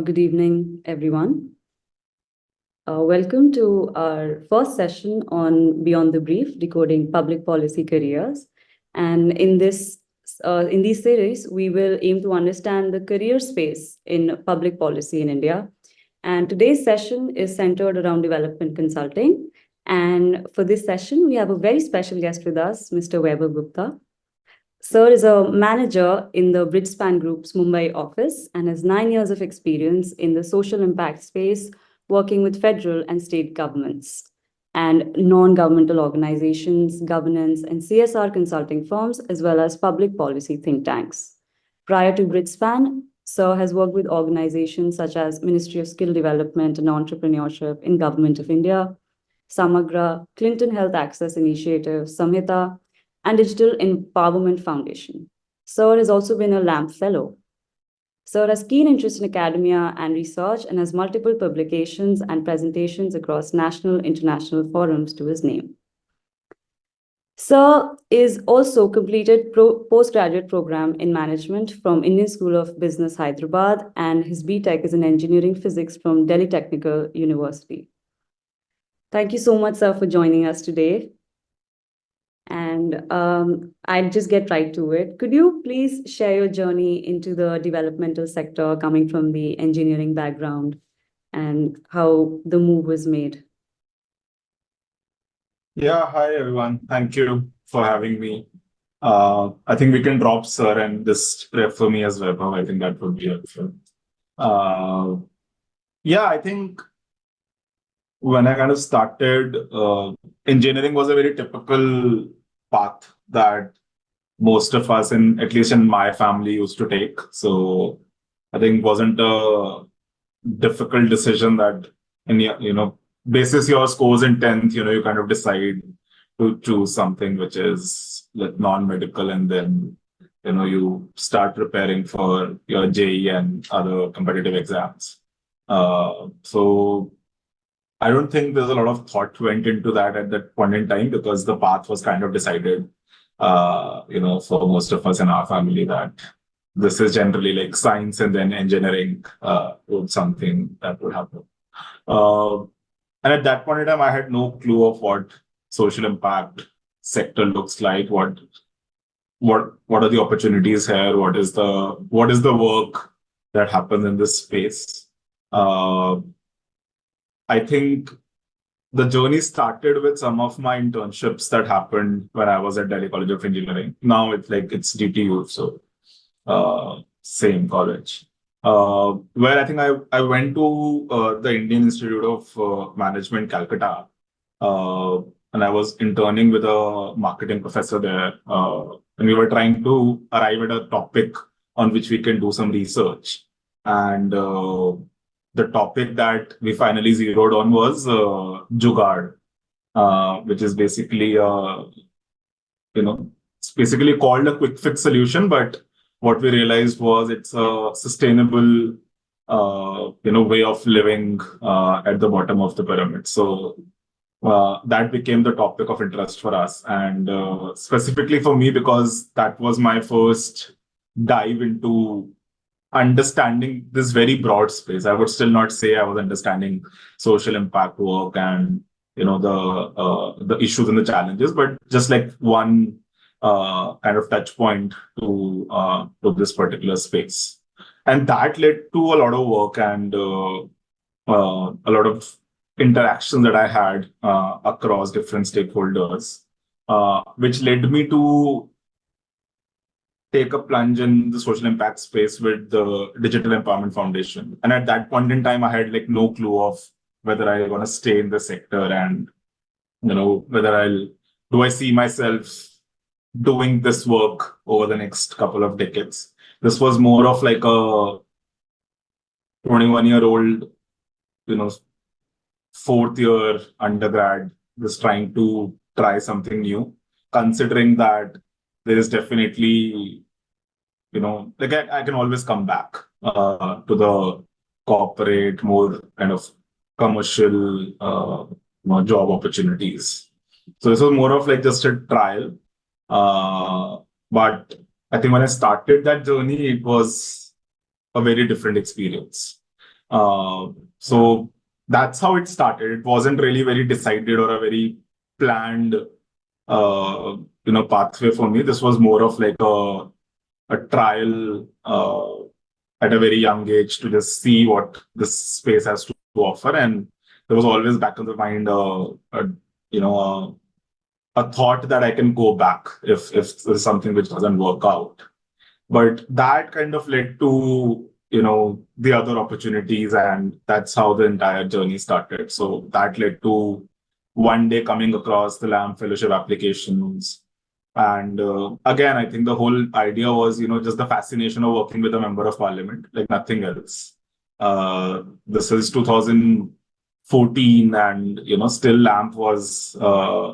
Good evening, everyone. Welcome to our first session on Beyond the Brief, Decoding Public Policy Careers. And in this series, we will aim to understand the career space in public policy in India. And today's session is centered around development consulting. And for this session, we have a very special guest with us, Mr. Vaibhav Gupta. Sir is a manager in the Bridgespan Group's Mumbai office and has 9 years of experience in the social impact space, working with federal and state governments and non-governmental organizations, governance, and CSR consulting firms, as well as public policy think tanks. Prior to Bridgespan, Sir has worked with organizations such as Ministry of Skill Development and Entrepreneurship in Government of India, Samagra, Clinton Health Access Initiative, Samhita, and Digital Empowerment Foundation. Sir has also been a LAMP Fellow. Sir has keen interest in academia and research and has multiple publications and presentations across national and international forums to his name. Sir is also completed postgraduate program in management from Indian School of Business, Hyderabad, and his BTech is in engineering physics from Delhi Technical University. Thank you so much, sir, for joining us today. And I'll just get right to it. Could you please share your journey into the developmental sector coming from the engineering background and how the move was made? Yeah, hi everyone. Thank you for having me. I think we can drop sir and just refer me as Vaibhav. I think that would be helpful. Yeah, I think when I kind of started, engineering was a very typical path that most of us, at least in my family, used to take. So I think it wasn't a difficult decision that, basis your scores in 10th, you kind of decide to choose something which is like non-medical, and then, you start preparing for your JEE and other competitive exams. So I don't think there's a lot of thought went into that at that point in time, because the path was kind of decided, for most of us in our family, that this is generally like science and then engineering was something that would happen. And at that point in time, I had no clue of what social impact sector looks like, what are the opportunities here, what is the work that happens in this space. I think the journey started with some of my internships that happened when I was at Delhi College of Engineering. Now it's DTU, so same college. Where I think I went to the Indian Institute of Management, Calcutta, and I was interning with a marketing professor there. And we were trying to arrive at a topic on which we can do some research. And the topic that we finally zeroed on was Jugaad, which is basically, it's basically called a quick fix solution, but what we realized was it's a sustainable, way of living at the bottom of the pyramid. So that became the topic of interest for us, and specifically for me, because that was my first dive into understanding this very broad space. I would still not say I was understanding social impact work and the issues and the challenges, but just like one kind of touch point to this particular space. And that led to a lot of work and a lot of interactions that I had across different stakeholders, which led me to take a plunge in the social impact space with the Digital Empowerment Foundation. And at that point in time, I had no clue of whether I want to stay in the sector and, whether do I see myself doing this work over the next couple of decades. This was more of like a 21-year-old, fourth year undergrad, just trying to try something new, considering that there is definitely, I can always come back to the corporate, more kind of commercial job opportunities. So this was more of just a trial. But I think when I started that journey, it was a very different experience. So that's how it started. It wasn't really very decided or a very planned, pathway for me. This was more of like a trial at a very young age to just see what this space has to offer. And there was always back of the mind, a thought that I can go back if there's something which doesn't work out. But that kind of led to, the other opportunities, and that's how the entire journey started. So that led to one day coming across the LAMP fellowship applications. And again, I think the whole idea was, just the fascination of working with a member of parliament, like nothing else. This is 2014, and still LAMP was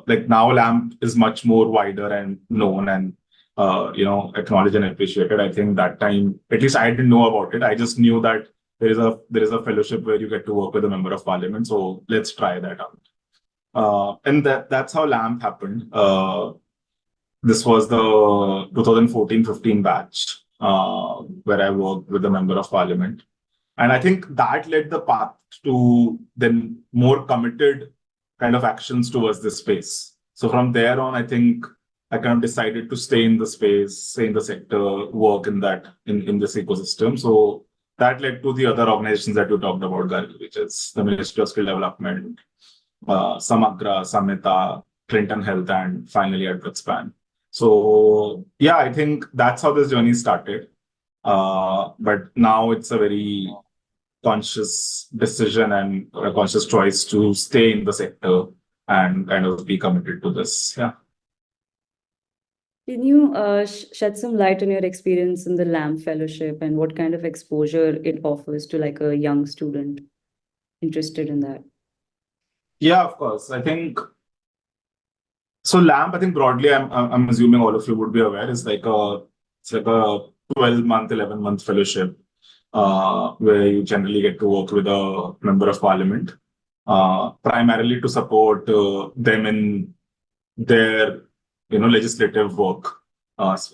like now LAMP is much more wider and known and acknowledged and appreciated. I think that time, at least I didn't know about it. I just knew that there is a fellowship where you get to work with a member of parliament. So let's try that out. And that's how LAMP happened. This was the 2014-15 batch where I worked with a member of parliament. And I think that led the path to then more committed kind of actions towards this space. So from there on, I think I kind of decided to stay in the space, stay in the sector, work in this ecosystem. So that led to the other organizations that you talked about, Gargi, which is the Ministry of Skill Development, Samagra, Samhita, Clinton Health, and finally at Bridgespan. So yeah, I think that's how this journey started. But now it's a very conscious decision and a conscious choice to stay in the sector and kind of be committed to this. Yeah. Can you shed some light on your experience in the LAMP fellowship and what kind of exposure it offers to like a young student interested in that? Yeah, of course. I think so. LAMP, I think broadly, I'm assuming all of you would be aware, is like a 12-month, 11-month fellowship where you generally get to work with a member of parliament, primarily to support them in their legislative work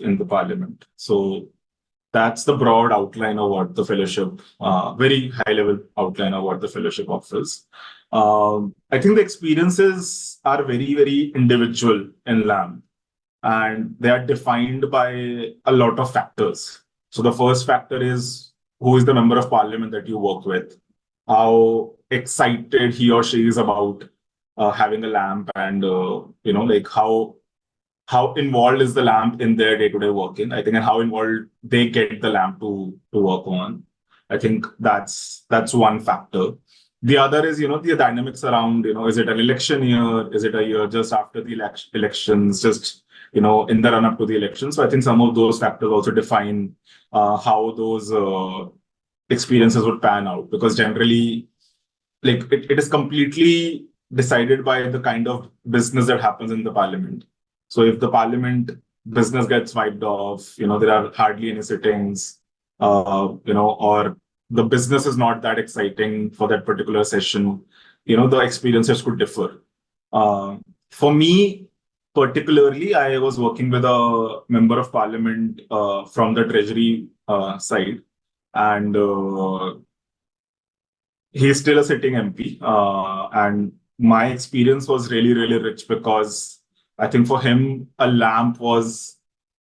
in the parliament. So that's the broad outline of what the fellowship, very high level outline of what the fellowship offers. I think the experiences are very, very individual in LAMP, and they are defined by a lot of factors. So the first factor is who is the member of parliament that you work with, how excited he or she is about having a LAMP, and like how involved is the LAMP in their day-to-day working, I think, and how involved they get the LAMP to work on. I think that's one factor. The other is, the dynamics around, is it an election year? Is it a year just after the elections, just, in the run-up to the election? So I think some of those factors also define how those experiences would pan out, because generally, like, it is completely decided by the kind of business that happens in the parliament. So if the parliament business gets wiped off, there are hardly any sittings, or the business is not that exciting for that particular session, the experiences could differ. For me, particularly, I was working with a member of parliament from the treasury side, and he's still a sitting MP. And my experience was really, really rich, because I think for him, a LAMP was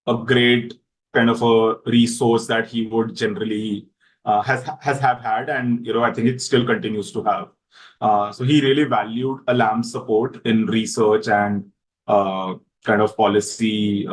a great kind of a resource that he would generally has had, and I think it still continues to have. So he really valued a LAMP support in research and kind of policy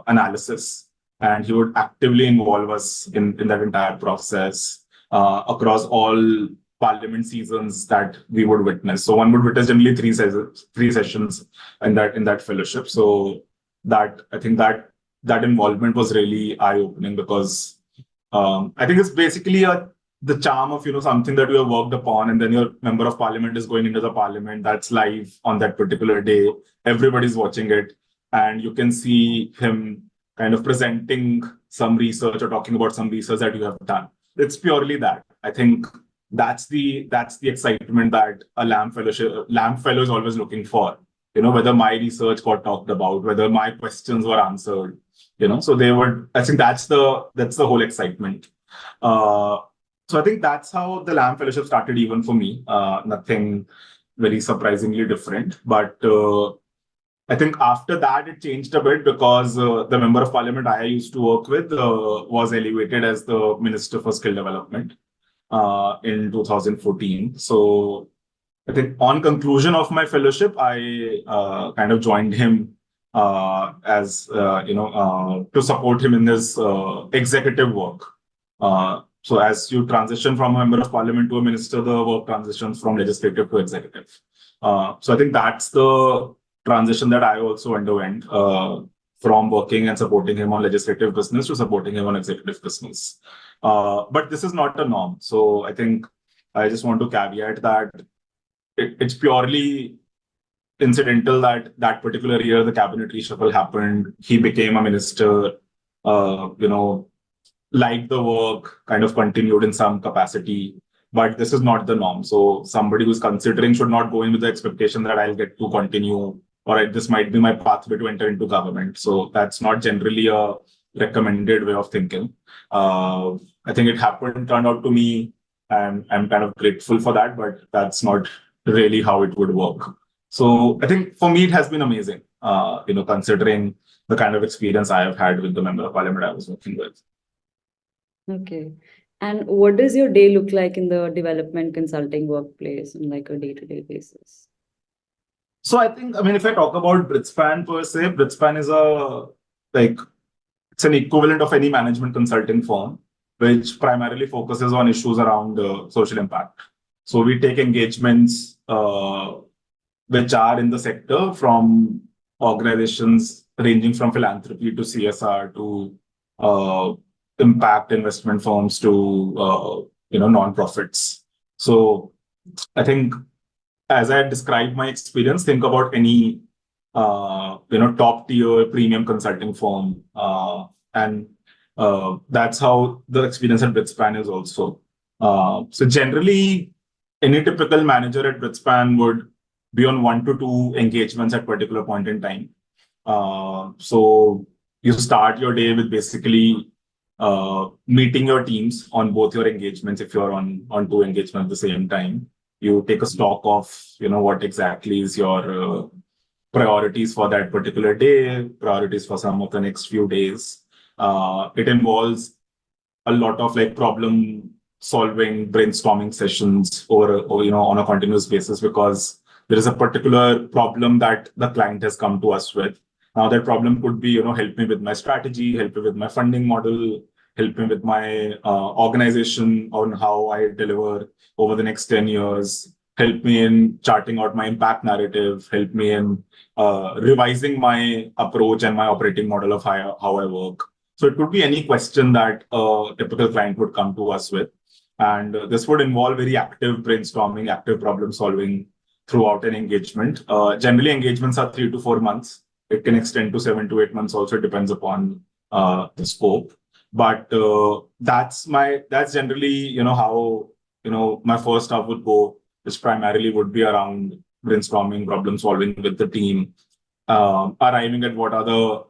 analysis, and he would actively involve us in that entire process across all parliament seasons that we would witness. So one would witness generally three sessions in that fellowship. So that, I think, that involvement was really eye-opening, because I think it's basically the charm of something that you have worked upon, and then your member of parliament is going into the parliament that's live on that particular day. Everybody's watching it, and you can see him kind of presenting some research or talking about some research that you have done. It's purely that. I think that's the excitement that a LAMP fellow is always looking for. Whether my research got talked about, whether my questions were answered. So they would. I think that's the whole excitement. I think that's how the Lamb Fellowship started, even for me. Nothing very surprisingly different. But I think after that, it changed a bit because the member of parliament I used to work with was elevated as the Minister for Skill Development in 2014. So I think on conclusion of my fellowship, I kind of joined him as to support him in his executive work. So as you transition from a member of parliament to a minister, the work transitions from legislative to executive. So I think that's the transition that I also underwent from working and supporting him on legislative business to supporting him on executive business. But this is not a norm. So I think I just want to caveat that it's purely incidental that that particular year the cabinet reshuffle happened. He became a minister, liked the work, kind of continued in some capacity. But this is not the norm. So somebody who's considering should not go in with the expectation that I'll get to continue, or this might be my pathway to enter into government. So that's not generally a recommended way of thinking. I think it happened, turned out to me, and I'm kind of grateful for that, but that's not really how it would work. So I think for me, it has been amazing, considering the kind of experience I have had with the member of parliament I was working with. Okay. And what does your day look like in the development consulting workplace on like a day-to-day basis? So I think, if I talk about Bridgespan per se, Bridgespan is it's an equivalent of any management consulting firm, which primarily focuses on issues around social impact. So we take engagements which are in the sector from organizations ranging from philanthropy to CSR to impact investment firms to non-profits. So I think, as I described my experience, think about any top tier premium consulting firm, and that's how the experience at Bridgespan is also. So generally, any typical manager at Bridgespan would be on 1 to 2 engagements at particular point in time. So you start your day with basically meeting your teams on both your engagements. If you're on 2 engagements at the same time, you take a stock of what exactly is your priorities for that particular day, priorities for some of the next few days. It involves a lot of problem solving, brainstorming sessions on a continuous basis, because there is a particular problem that the client has come to us with. Now that problem could be, help me with my strategy, help me with my funding model, help me with my organization on how I deliver over the next 10 years, help me in charting out my impact narrative, help me in revising my approach and my operating model of how I work. So it could be any question that a typical client would come to us with. And this would involve very active brainstorming, active problem solving throughout an engagement. Generally, engagements are 3 to 4 months. It can extend to 7 to 8 months also. It depends upon the scope. But that's generally, how, my first half would go, which primarily would be around brainstorming, problem solving with the team, arriving at what are the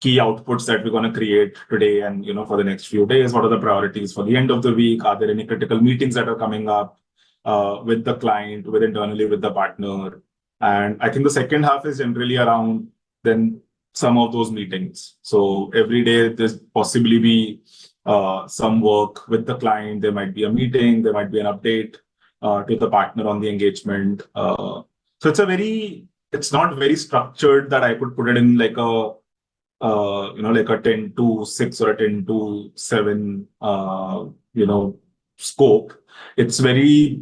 key outputs that we're going to create today and, for the next few days. What are the priorities for the end of the week? Are there any critical meetings that are coming up with the client, internally with the partner? And I think the second half is generally around then some of those meetings. So every day there's possibly be some work with the client. There might be a meeting, there might be an update to the partner on the engagement. So it's not very structured that I could put it in like a 10 to 6 or a 10 to 7 scope. It's very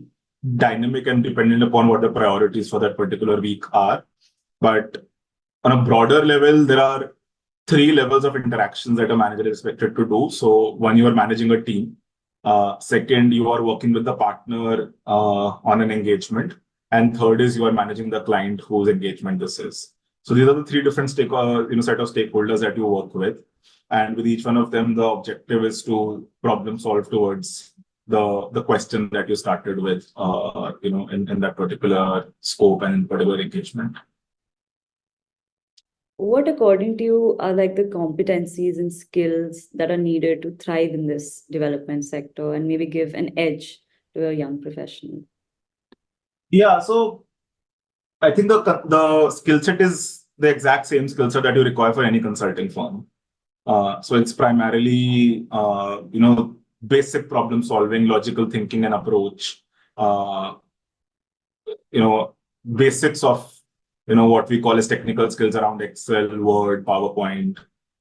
dynamic and dependent upon what the priorities for that particular week are. But on a broader level, there are 3 levels of interactions that a manager is expected to do. So one, you are managing a team. Second, you are working with the partner on an engagement. And third is you are managing the client whose engagement this is. So these are the 3 different set of stakeholders that you work with. And with each one of them, the objective is to problem solve towards the question that you started with, in that particular scope and particular engagement. what, according to you, are like the competencies and skills that are needed to thrive in this development sector and maybe give an edge to a young professional? Yeah, so I think the skill set is the exact same skill set that you require for any consulting firm. So it's primarily, basic problem solving, logical thinking and approach, uh, you know, basics of, what we call as technical skills around Excel, Word, PowerPoint,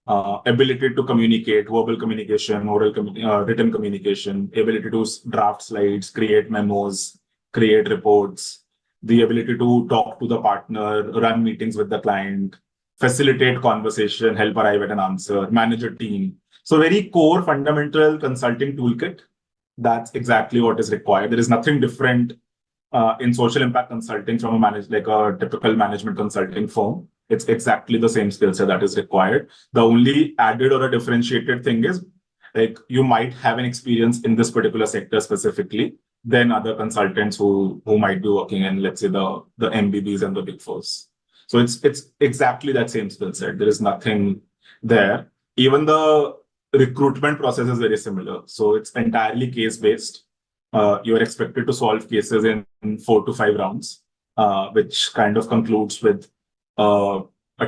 ability to communicate, verbal communication, written communication, ability to draft slides, create memos, create reports, the ability to talk to the partner, run meetings with the client, facilitate conversation, help arrive at an answer, manage a team. So very core fundamental consulting toolkit. That's exactly what is required. There is nothing different in social impact consulting from like a typical management consulting firm. It's exactly the same skill set that is required. The only added or a differentiated thing is like you might have an experience in this particular sector specifically than other consultants who might be working in, let's say, the MBBs and the Big Fours. So it's exactly that same skill set. There is nothing there. Even the recruitment process is very similar. So it's entirely case based. You are expected to solve cases in 4 to 5 rounds, which kind of concludes with a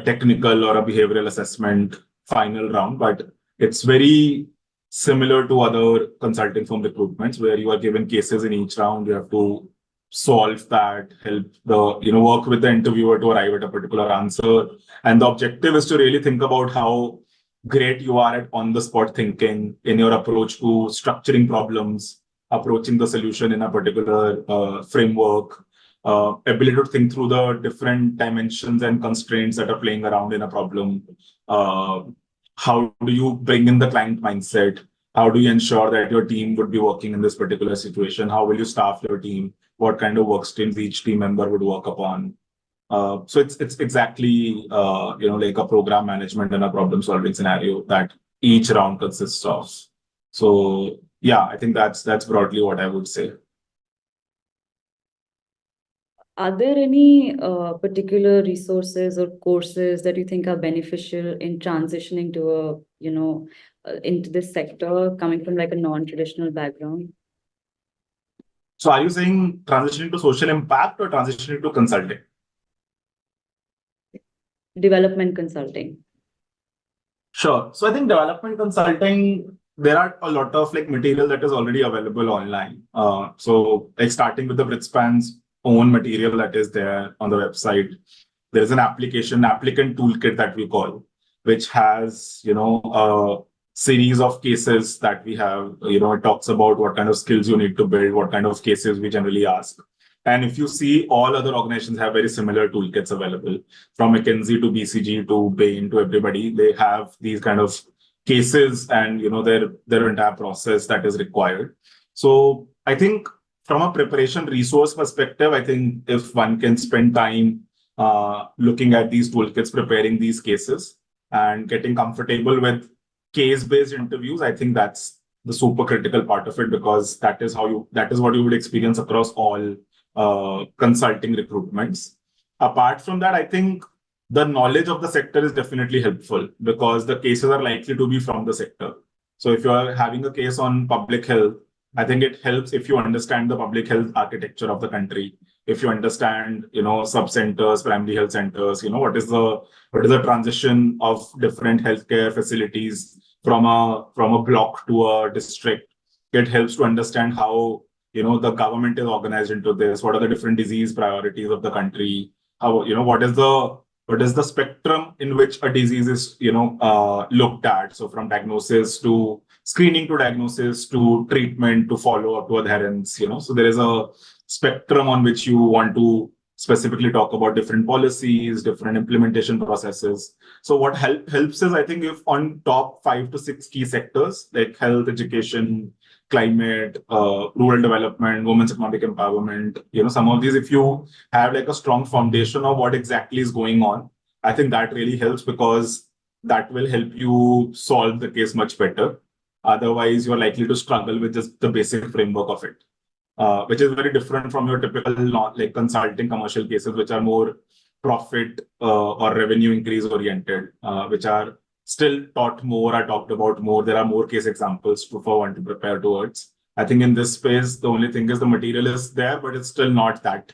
technical or a behavioral assessment final round. But it's very similar to other consulting firm recruitments where you are given cases in each round. You have to solve that, help work with the interviewer to arrive at a particular answer. And the objective is to really think about how great you are at on the spot thinking in your approach to structuring problems, approaching the solution in a particular framework, ability to think through the different dimensions and constraints that are playing around in a problem. How do you bring in the client mindset? How do you ensure that your team would be working in this particular situation? How will you staff your team? What kind of work streams each team member would work upon? So it's exactly like a program management and a problem solving scenario that each round consists of. So yeah, I think that's broadly what I would say. Are there any particular resources or courses that you think are beneficial in transitioning to into this sector, coming from like a non-traditional background? So are you saying transitioning to social impact or transitioning to consulting? Development consulting. Sure. So I think development consulting, there are a lot of like material that is already available online. So like starting with the Bridgespan's own material that is there on the website. There is an applicant toolkit that we call, which has, a series of cases that we have, it talks about what kind of skills you need to build, what kind of cases we generally ask. And if you see, all other organizations have very similar toolkits available, from McKinsey to BCG to Bain to everybody. They have these kind of cases and their entire process that is required. So I think from a preparation resource perspective, I think if one can spend time looking at these toolkits, preparing these cases, and getting comfortable with case-based interviews, I think that's the super critical part of it, because that is what you would experience across all consulting recruitments. Apart from that, I think the knowledge of the sector is definitely helpful because the cases are likely to be from the sector. So if you are having a case on public health, I think it helps if you understand the public health architecture of the country. If you understand, sub-centers, primary health centers, what is the transition of different healthcare facilities from a block to a district. It helps to understand how the government is organized into this. What are the different disease priorities of the country? How what is the spectrum in which a disease is looked at? So from diagnosis to screening to diagnosis to treatment to follow up to adherence. So there is a spectrum on which you want to specifically talk about different policies, different implementation processes. So what helps is, I think, if on top 5 to 6 key sectors like health, education, climate, rural development, women's economic empowerment, some of these, if you have like a strong foundation of what exactly is going on, I think that really helps because that will help you solve the case much better. Otherwise, you're likely to struggle with just the basic framework of it, which is very different from your typical like consulting commercial cases, which are more profit or revenue increase oriented, which are still are talked about more. There are more case examples for one to prepare towards. I think in this space, the only thing is the material is there, but it's still not that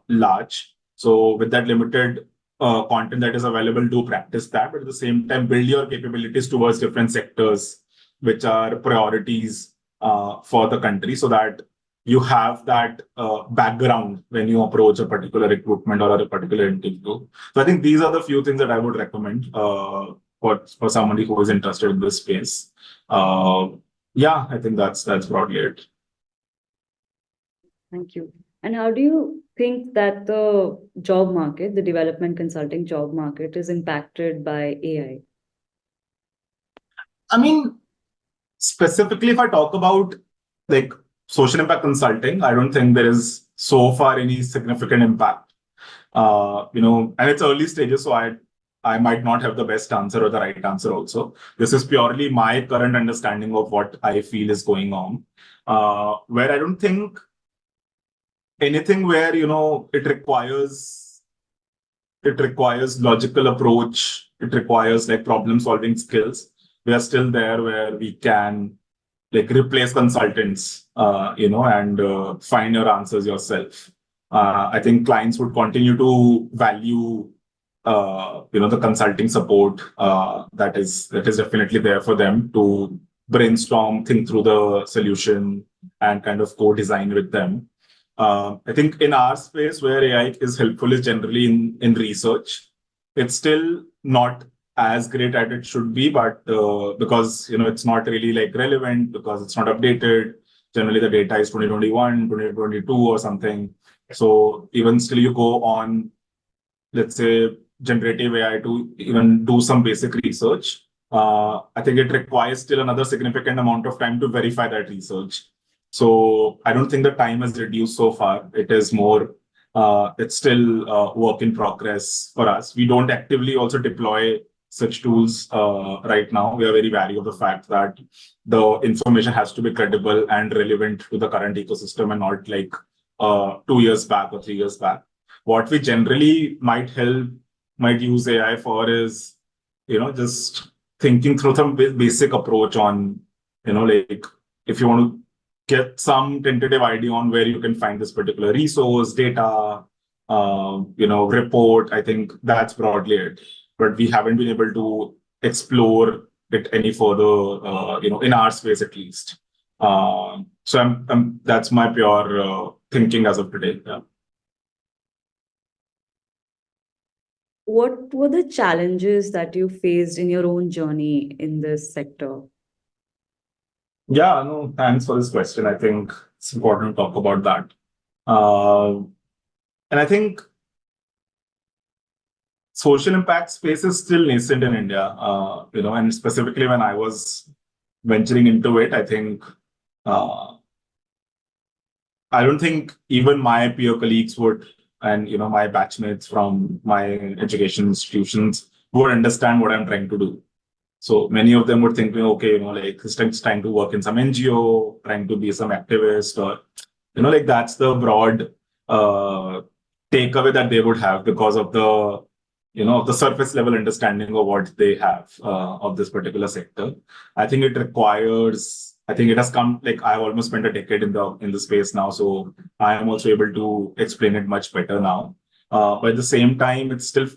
large. So with that limited content that is available, do practice that, but at the same time, build your capabilities towards different sectors, which are priorities for the country, so that you have that background when you approach a particular recruitment or a particular interview. So I think these are the few things that I would recommend for somebody who is interested in this space. Yeah, I think that's broadly it. Thank you. And how do you think that the job market, the development consulting job market, is impacted by AI? I mean, specifically, if I talk about like social impact consulting, I don't think there is so far any significant impact. And it's early stages, so I might not have the best answer or the right answer also. This is purely my current understanding of what I feel is going on, where I don't think anything where, it requires logical approach, it requires like problem solving skills. We are still there where we can like replace consultants, and find your answers yourself. I think clients would continue to value, the consulting support that is definitely there for them to brainstorm, think through the solution, and kind of co-design with them. I think in our space where AI is helpful is generally in research. It's still not as great as it should be, but because it's not really like relevant because it's not updated. Generally, the data is 2021, 2022 or something. So even still, you go on, let's say, generative AI to even do some basic research. I think it requires still another significant amount of time to verify that research. So I don't think the time has reduced so far. It is more, it's still work in progress for us. We don't actively also deploy such tools right now. We are very wary of the fact that the information has to be credible and relevant to the current ecosystem and not like 2 years back or 3 years back. What we generally might use AI for is, just thinking through some basic approach on, like if you want to get some tentative idea on where you can find this particular resource, data, report. I think that's broadly it. But we haven't been able to explore it any further, in our space at least. So that's my pure thinking as of today. Yeah. What were the challenges that you faced in your own journey in this sector? Yeah, no, thanks for this question. I think it's important to talk about that. And I think social impact space is still nascent in India, and specifically when I was venturing into it, I think I don't think even my peer colleagues would, and my batchmates from my education institutions would understand what I'm trying to do. So many of them would think, okay, like this time's trying to work in some NGO, trying to be some activist, or like that's the broad takeaway that they would have because of the the surface level understanding of what they have of this particular sector. I think it has come, like I've almost spent a decade in the space now, so I am also able to explain it much better now. But at the same time, it's still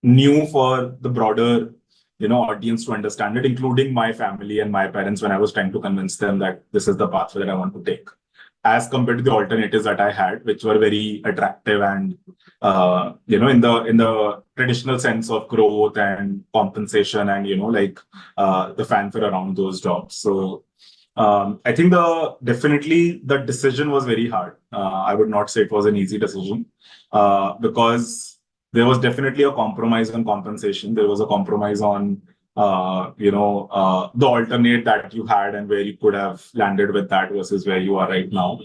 new for the broader audience to understand it, including my family and my parents when I was trying to convince them that this is the pathway that I want to take, as compared to the alternatives that I had, which were very attractive and in the traditional sense of growth and compensation and the fanfare around those jobs. So I think definitely the decision was very hard. I would not say it was an easy decision because there was definitely a compromise on compensation. There was a compromise on the alternate that you had and where you could have landed with that versus where you are right now.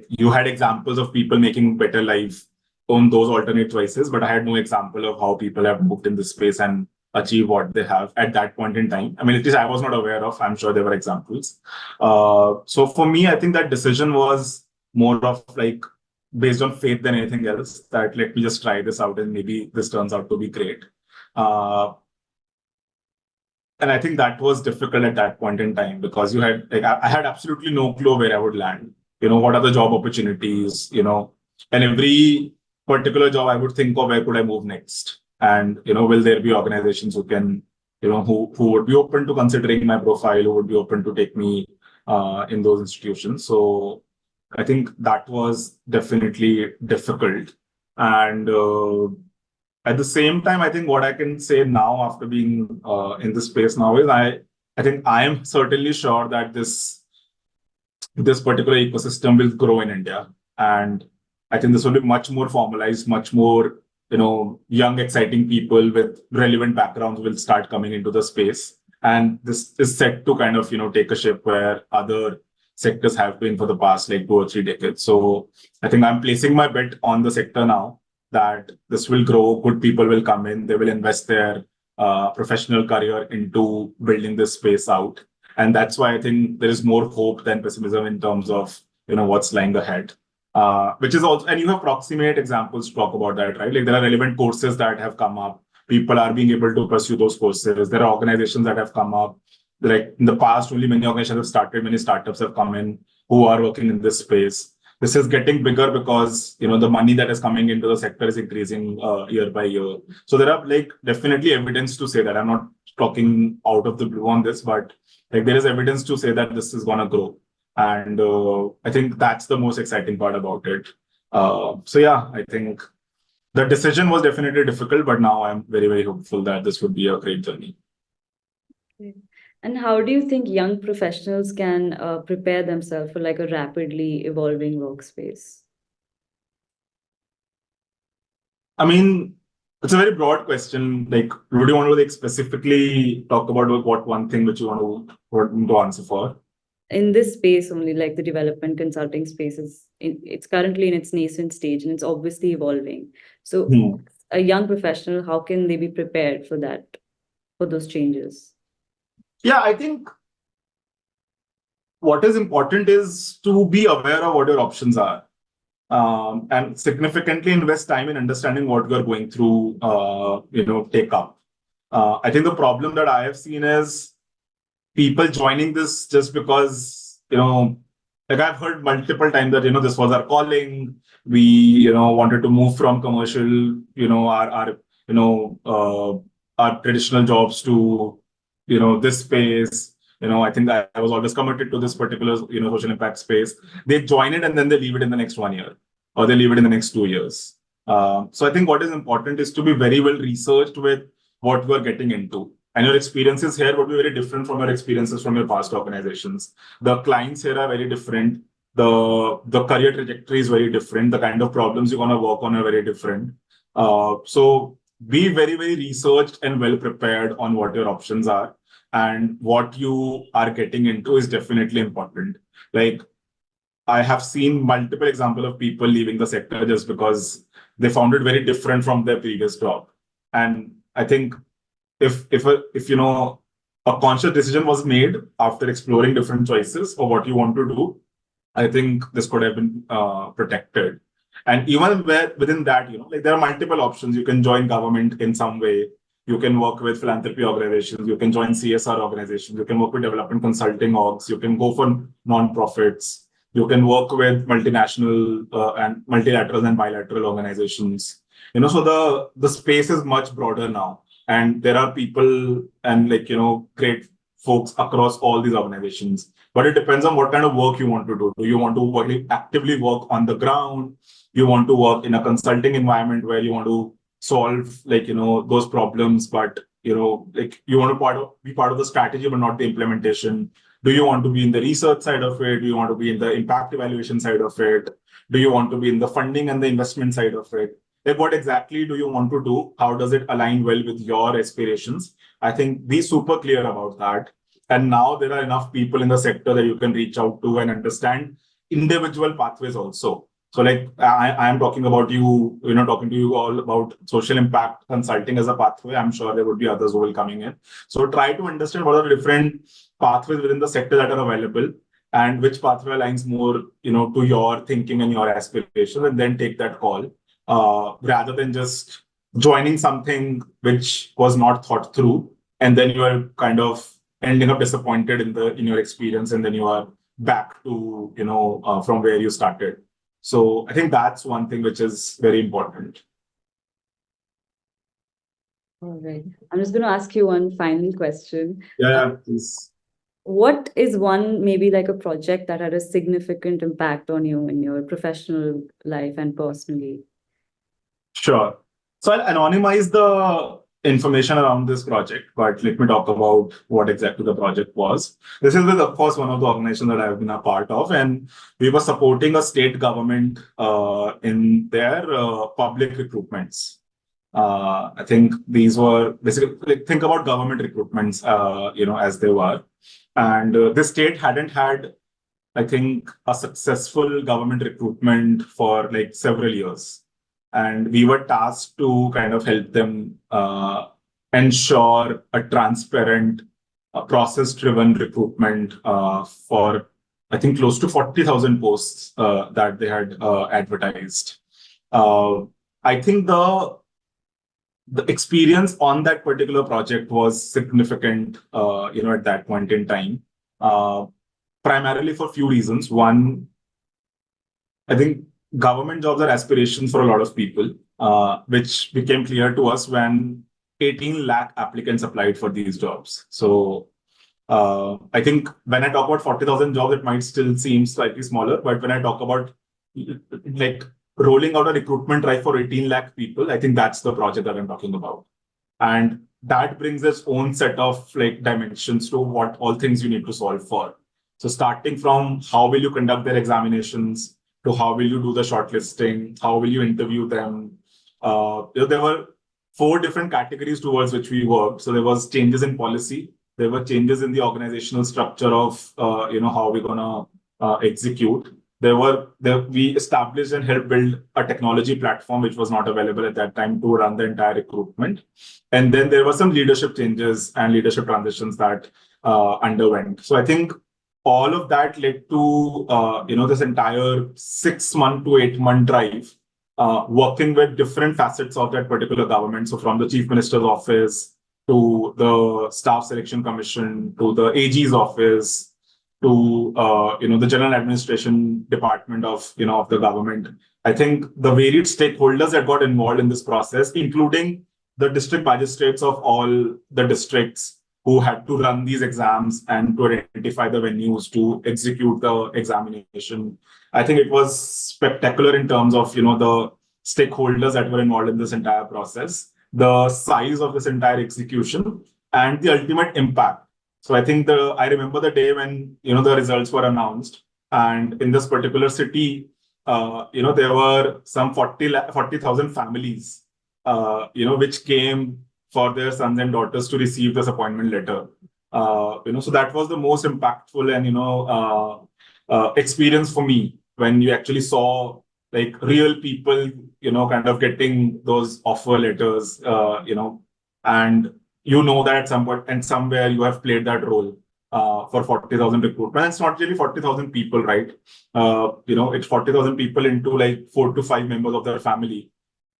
You had examples of people making better life on those alternate choices, but I had no example of how people have moved in this space and achieve what they have at that point in time. I mean, at least I was not aware of. I'm sure there were examples. So for me, I think that decision was more of like based on faith than anything else, that let me just try this out and maybe this turns out to be great. And I think that was difficult at that point in time because you had, like, I had absolutely no clue where I would land. What are the job opportunities, and every particular job I would think of where could I move next? And, will there be organizations who can, who would be open to considering my profile, who would be open to take me in those institutions. So I think that was definitely difficult. And at the same time, I think what I can say now after being in this space now is I think I am certainly sure that this particular ecosystem will grow in India. And I think this will be much more formalized, much more, young, exciting people with relevant backgrounds will start coming into the space. And this is set to kind of, take a shape where other sectors have been for the past like 2 or 3 decades. So I think I'm placing my bet on the sector now that this will grow, good people will come in, they will invest their professional career into building this space out. And that's why I think there is more hope than pessimism in terms of, what's lying ahead. Which is also, and you have proximate examples to talk about that, right? Like there are relevant courses that have come up. People are being able to pursue those courses. There are organizations that have come up. Like in the past, only many organizations have started, many startups have come in who are working in this space. This is getting bigger because, the money that is coming into the sector is increasing year by year. So there are like definitely evidence to say that. I'm not talking out of the blue on this, but like there is evidence to say that this is going to grow. And I think that's the most exciting part about it. So yeah, I think the decision was definitely difficult, but now I'm very, very hopeful that this would be a great journey. Okay. And how do you think young professionals can prepare themselves for like a rapidly evolving workspace? I mean, it's a very broad question. Like, would you want to like specifically talk about what one thing which you want to answer for? In this space only, like the development consulting space it's currently in its nascent stage and it's obviously evolving. So a young professional, how can they be prepared for that, for those changes? Yeah, I think what is important is to be aware of what your options are. And significantly invest time in understanding what you're going through, take up. I think the problem that I have seen is people joining this just because, like I've heard multiple times that, this was our calling. We, wanted to move from commercial, our traditional jobs to, this space. I think I was always committed to this particular, social impact space. They join it and then they leave it in the next 1 year or they leave it in the next 2 years. So I think what is important is to be very well researched with what you are getting into. And your experiences here would be very different from your experiences from your past organizations. The clients here are very different. The career trajectory is very different. The kind of problems you're going to work on are very different. So be very, very researched and well prepared on what your options are. And what you are getting into is definitely important. Like, I have seen multiple examples of people leaving the sector just because they found it very different from their previous job. And I think if a conscious decision was made after exploring different choices of what you want to do, I think this could have been protected. And even within that, like there are multiple options. You can join government in some way. You can work with philanthropy organizations. You can join CSR organizations. You can work with development consulting orgs. You can go for non-profits. You can work with multinational and multilateral and bilateral organizations. So the space is much broader now. And there are people and great folks across all these organizations. But it depends on what kind of work you want to do. Do you want to actively work on the ground? You want to work in a consulting environment where you want to solve those problems, but you want to be part of the strategy, but not the implementation. Do you want to be in the research side of it? Do you want to be in the impact evaluation side of it? Do you want to be in the funding and the investment side of it? Like, what exactly do you want to do? How does it align well with your aspirations? I think be super clear about that. And now there are enough people in the sector that you can reach out to and understand individual pathways also. So like I am talking about you, talking to you all about social impact consulting as a pathway. I'm sure there would be others who will coming in. So try to understand what are the different pathways within the sector that are available and which pathway aligns more, to your thinking and your aspirations, and then take that call, rather than just joining something which was not thought through, and then you are kind of ending up disappointed in your experience, and then you are back to from where you started. So I think that's one thing which is very important. All right. I'm just going to ask you one final question. Yeah, please. What is one, maybe like a project that had a significant impact on you in your professional life and personally? Sure. So I'll anonymize the information around this project, but let me talk about what exactly the project was. This is with, of course, one of the organizations that I've been a part of, and we were supporting a state government in their public recruitments. I think these were basically, like, think about government recruitments, as they were. And this state hadn't had, I think, a successful government recruitment for like several years. And we were tasked to kind of help them ensure a transparent, process-driven recruitment for, I think, close to 40,000 posts that they had advertised. I think the experience on that particular project was significant, at that point in time, primarily for a few reasons. One, I think government jobs are aspirations for a lot of people, which became clear to us when 18 lakh applicants applied for these jobs. So I think when I talk about 40,000 jobs, it might still seem slightly smaller, but when I talk about like rolling out a recruitment drive for 18 lakh people, I think that's the project that I'm talking about. And that brings its own set of like dimensions to what all things you need to solve for. So starting from how will you conduct their examinations, to how will you do the shortlisting, how will you interview them. There were 4 different categories towards which we worked. So there was changes in policy, there were changes in the organizational structure of how we're gonna execute. We established and helped build a technology platform which was not available at that time to run the entire recruitment. And then there were some leadership changes and leadership transitions that underwent. So I think all of that led to this entire 6-month to 8-month drive, working with different facets of that particular government. So from the Chief Minister's office to the Staff Selection Commission to the AG's office to the General Administration Department of the government. I think the varied stakeholders that got involved in this process, including the district magistrates of all the districts who had to run these exams and to identify the venues to execute the examination. I think it was spectacular in terms of the stakeholders that were involved in this entire process, the size of this entire execution, and the ultimate impact. So I think I remember the day when the results were announced, and in this particular city, there were some 40,000 families, which came for their sons and daughters to receive this appointment letter. So that was the most impactful and experience for me when you actually saw like real people, kind of getting those offer letters, and that at some point and somewhere you have played that role for 40,000 recruitment. And it's not really 40,000 people, right? It's 40,000 people into like 4 to 5 members of their family.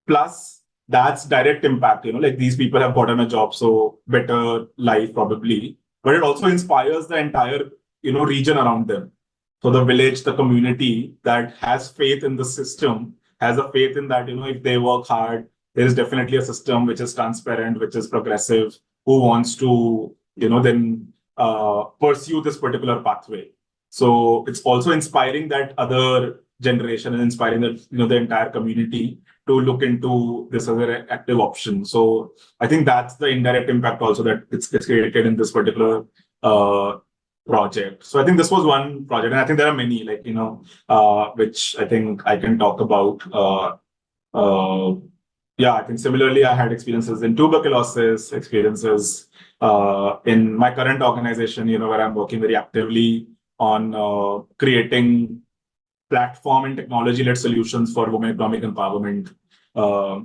Plus, that's direct impact. Like these people have gotten a job, so better life probably. But it also inspires the entire, region around them. So the village, the community that has faith in the system, has a faith in that, if they work hard, there is definitely a system which is transparent, which is progressive, who wants to, then pursue this particular pathway. So it's also inspiring that other generation and inspiring that, the entire community to look into this as an active option. So I think that's the indirect impact also that it's created in this particular project. So I think this was one project, and I think there are many, like, which I think I can talk about. I think similarly, I had experiences in tuberculosis, experiences in my current organization, where I'm working very actively on creating platform and technology-led solutions for women economic empowerment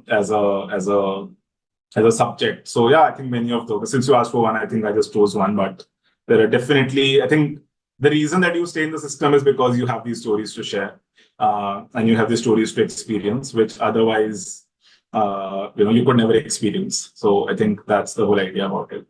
as a subject. So yeah, I think many of those. Since you asked for one, I think I just chose one, but there are definitely, I think the reason that you stay in the system is because you have these stories to share, and you have these stories to experience, which otherwise, you could never experience. So I think that's the whole idea about it.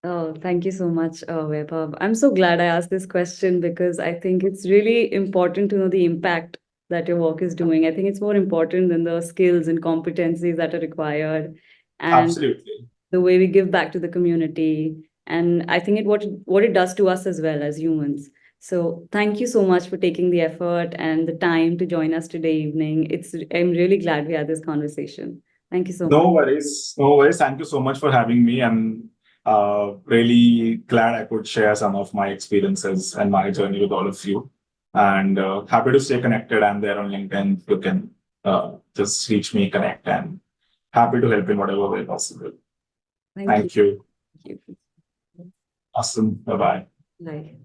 Oh, thank you so much, Vaibhav. I'm so glad I asked this question because I think it's really important to know the impact that your work is doing. I think it's more important than the skills and competencies that are required and Absolutely. the way we give back to the community. And I think what it does to us as well as humans. So thank you so much for taking the effort and the time to join us today evening. I'm really glad we had this conversation. Thank you so much. No worries. No worries. Thank you so much for having me. I'm really glad I could share some of my experiences and my journey with all of you. And happy to stay connected. I'm there on LinkedIn. You can just reach me, connect, and happy to help in whatever way possible. Thank Thank you. you. Awesome. Bye-bye. Bye.